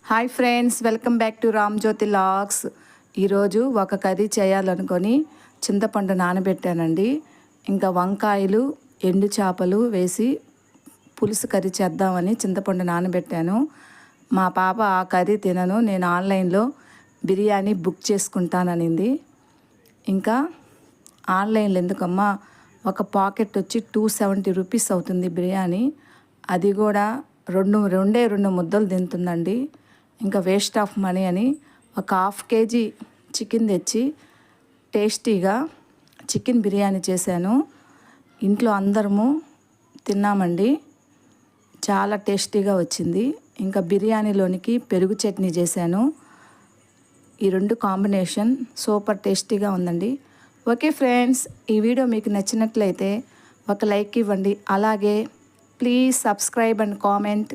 Hi friends, welcome back to Ramjyothi logs. ఈరోజు ఒక curry చేయాలనుకొని చింతపండు నానబెట్టానండి. ఇంకా వంకాయలు, ఎండు చేపలు వేసి పులుసు కర్రీ చేద్దామని చింతపండు నానబెట్టాను. మా పాప ఆ కర్రీ తినను, నేను ఆన్లైన్లో బిర్యానీ బుక్ చేసుకుంటాననింది. ఇంకా ఆన్లైన్లో ఎందుకమ్మా, ఒక పాకెట్ వచ్చి 270 రూపీస్ అవుతుంది బిర్యానీ. అది కూడా రెండు ముద్దలు తింటుందండి. ఇంకా వేస్ట్ ఆఫ్ మనీ అని ఒక ½ కేజీ చికెన్ తెచ్చి టేస్టీగా చికెన్ బిర్యానీ చేశాను. ఇంట్లో అందరము తిన్నామండి, చాలా టేస్టీగా వచ్చింది. ఇంకా బిర్యానీలోనికి పెరుగు చట్నీ చేశాను. ఈ రెండు కాంబినేషన్ సూపర్ టేస్టీగా ఉందండి. ఓకే ఫ్రెండ్స్, ఈ వీడియో మీకు నచ్చినట్లయితే ఒక లైక్ ఇవ్వండి. అలాగే ప్లీజ్ సబ్స్క్రైబ్ అండ్ కామెంట్.